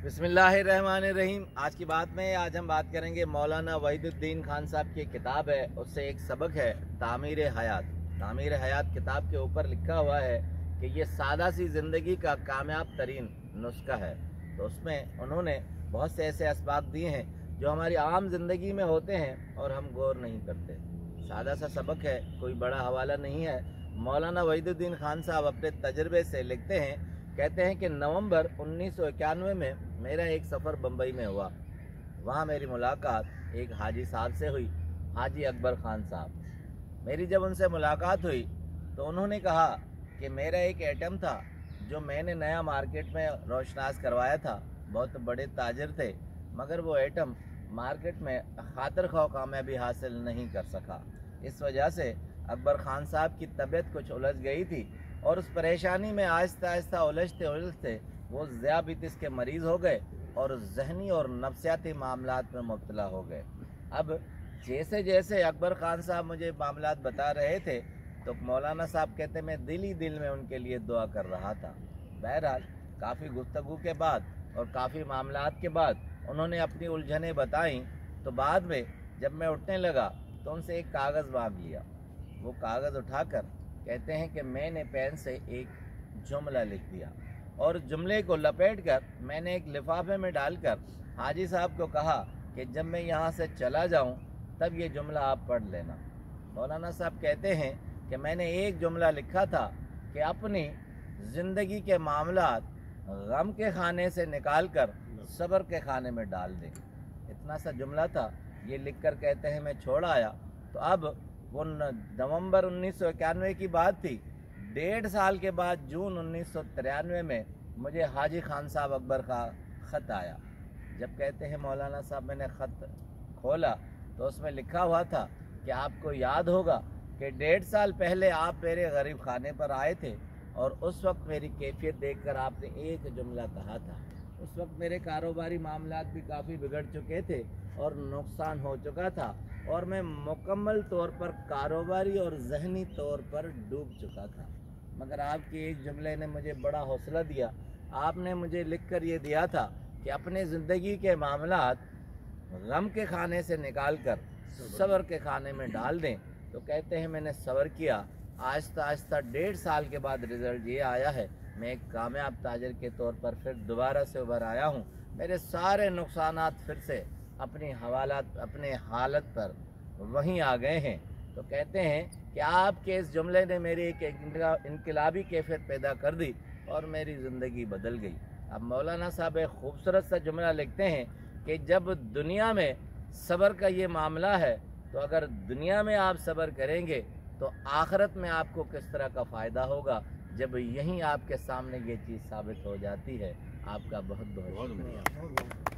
बिस्मिल्लाहिर्रहमानिर्रहीम। आज की बात में हम बात करेंगे मौलाना वहीदुद्दीन खान साहब की किताब है, उससे एक सबक है तामीर हयात। तामीर हयात किताब के ऊपर लिखा हुआ है कि ये सादा सी ज़िंदगी का कामयाब तरीन नुस्खा है। तो उसमें उन्होंने बहुत से ऐसे असबाब दिए हैं जो हमारी आम ज़िंदगी में होते हैं और हम गौर नहीं करते। सादा सा सबक है, कोई बड़ा हवाला नहीं है। मौलाना वहीदुद्दीन खान साहब अपने तजर्बे से लिखते हैं, कहते हैं कि नवंबर 1991 में मेरा एक सफ़र बम्बई में हुआ। वहाँ मेरी मुलाकात एक हाजी साहब से हुई, हाजी अकबर खान साहब। मेरी जब उनसे मुलाकात हुई तो उन्होंने कहा कि मेरा एक एटम था जो मैंने नया मार्केट में रोशनास करवाया था। बहुत बड़े ताजिर थे, मगर वो एटम मार्केट में खातिर खौफ कामयाबी हासिल नहीं कर सका। इस वजह से अकबर खान साहब की तबीयत कुछ उलझ गई थी और उस परेशानी में आहिस्ता आहिस्ता उलझते उलझते वो ज़ियाबितिस के मरीज़ हो गए और जहनी और नफ्सियाती मामलात में मुब्तला हो गए। अब जैसे जैसे अकबर खान साहब मुझे मामलात बता रहे थे तो मौलाना साहब कहते मैं दिल ही दिल में उनके लिए दुआ कर रहा था। बहरहाल काफ़ी गुफ्तगू के बाद और काफ़ी मामलात के बाद उन्होंने अपनी उलझनें बताईं। तो बाद में जब मैं उठने लगा तो उनसे एक कागज़ मांग लिया। वो कागज़ उठाकर कहते हैं कि मैंने पेन से एक जुमला लिख दिया और जुमले को लपेट कर मैंने एक लिफाफे में डालकर हाजी साहब को कहा कि जब मैं यहाँ से चला जाऊँ तब ये जुमला आप पढ़ लेना। मौलाना साहब कहते हैं कि मैंने एक जुमला लिखा था कि अपनी ज़िंदगी के मामलात गम के खाने से निकाल कर सब्र के खाने में डाल दें। इतना सा जुमला था, ये लिख कर कहते हैं मैं छोड़ आया। तो अब वो नवंबर 1991 की बात थी। 1.5 साल के बाद जून 1993 में मुझे हाजी खान साहब अकबर का ख़त आया। जब कहते हैं मौलाना साहब मैंने ख़त खोला तो उसमें लिखा हुआ था कि आपको याद होगा कि 1.5 साल पहले आप मेरे गरीब खाने पर आए थे और उस वक्त मेरी कैफियत देखकर आपने एक जुमला कहा था। उस वक्त मेरे कारोबारी मामलात भी काफ़ी बिगड़ चुके थे और नुकसान हो चुका था और मैं मुकम्मल तौर पर कारोबारी और जहनी तौर पर डूब चुका था। मगर आपके एक जुमले ने मुझे बड़ा हौसला दिया। आपने मुझे लिख कर ये दिया था कि अपने ज़िंदगी के मामलात गम के खाने से निकाल कर सब्र के खाने में डाल दें। तो कहते हैं मैंने सब्र किया। आहिस्ता आहिस्ता 1.5 साल के बाद रिज़ल्ट ये आया है, मैं एक कामयाब ताजिर के तौर पर फिर दोबारा से उभर आया हूँ। मेरे सारे नुकसानात फिर से अपनी हालत पर वहीं आ गए हैं। तो कहते हैं कि आपके इस जुमले ने मेरी एक इनकलाबी कैफियत पैदा कर दी और मेरी ज़िंदगी बदल गई। अब मौलाना साहब एक खूबसूरत सा जुमला लिखते हैं कि जब दुनिया में सब्र का ये मामला है तो अगर दुनिया में आप सब्र करेंगे तो आखिरत में आपको किस तरह का फ़ायदा होगा जब यहीं आपके सामने ये चीज़ साबित हो जाती है। आपका बहुत बहुत शुक्रिया।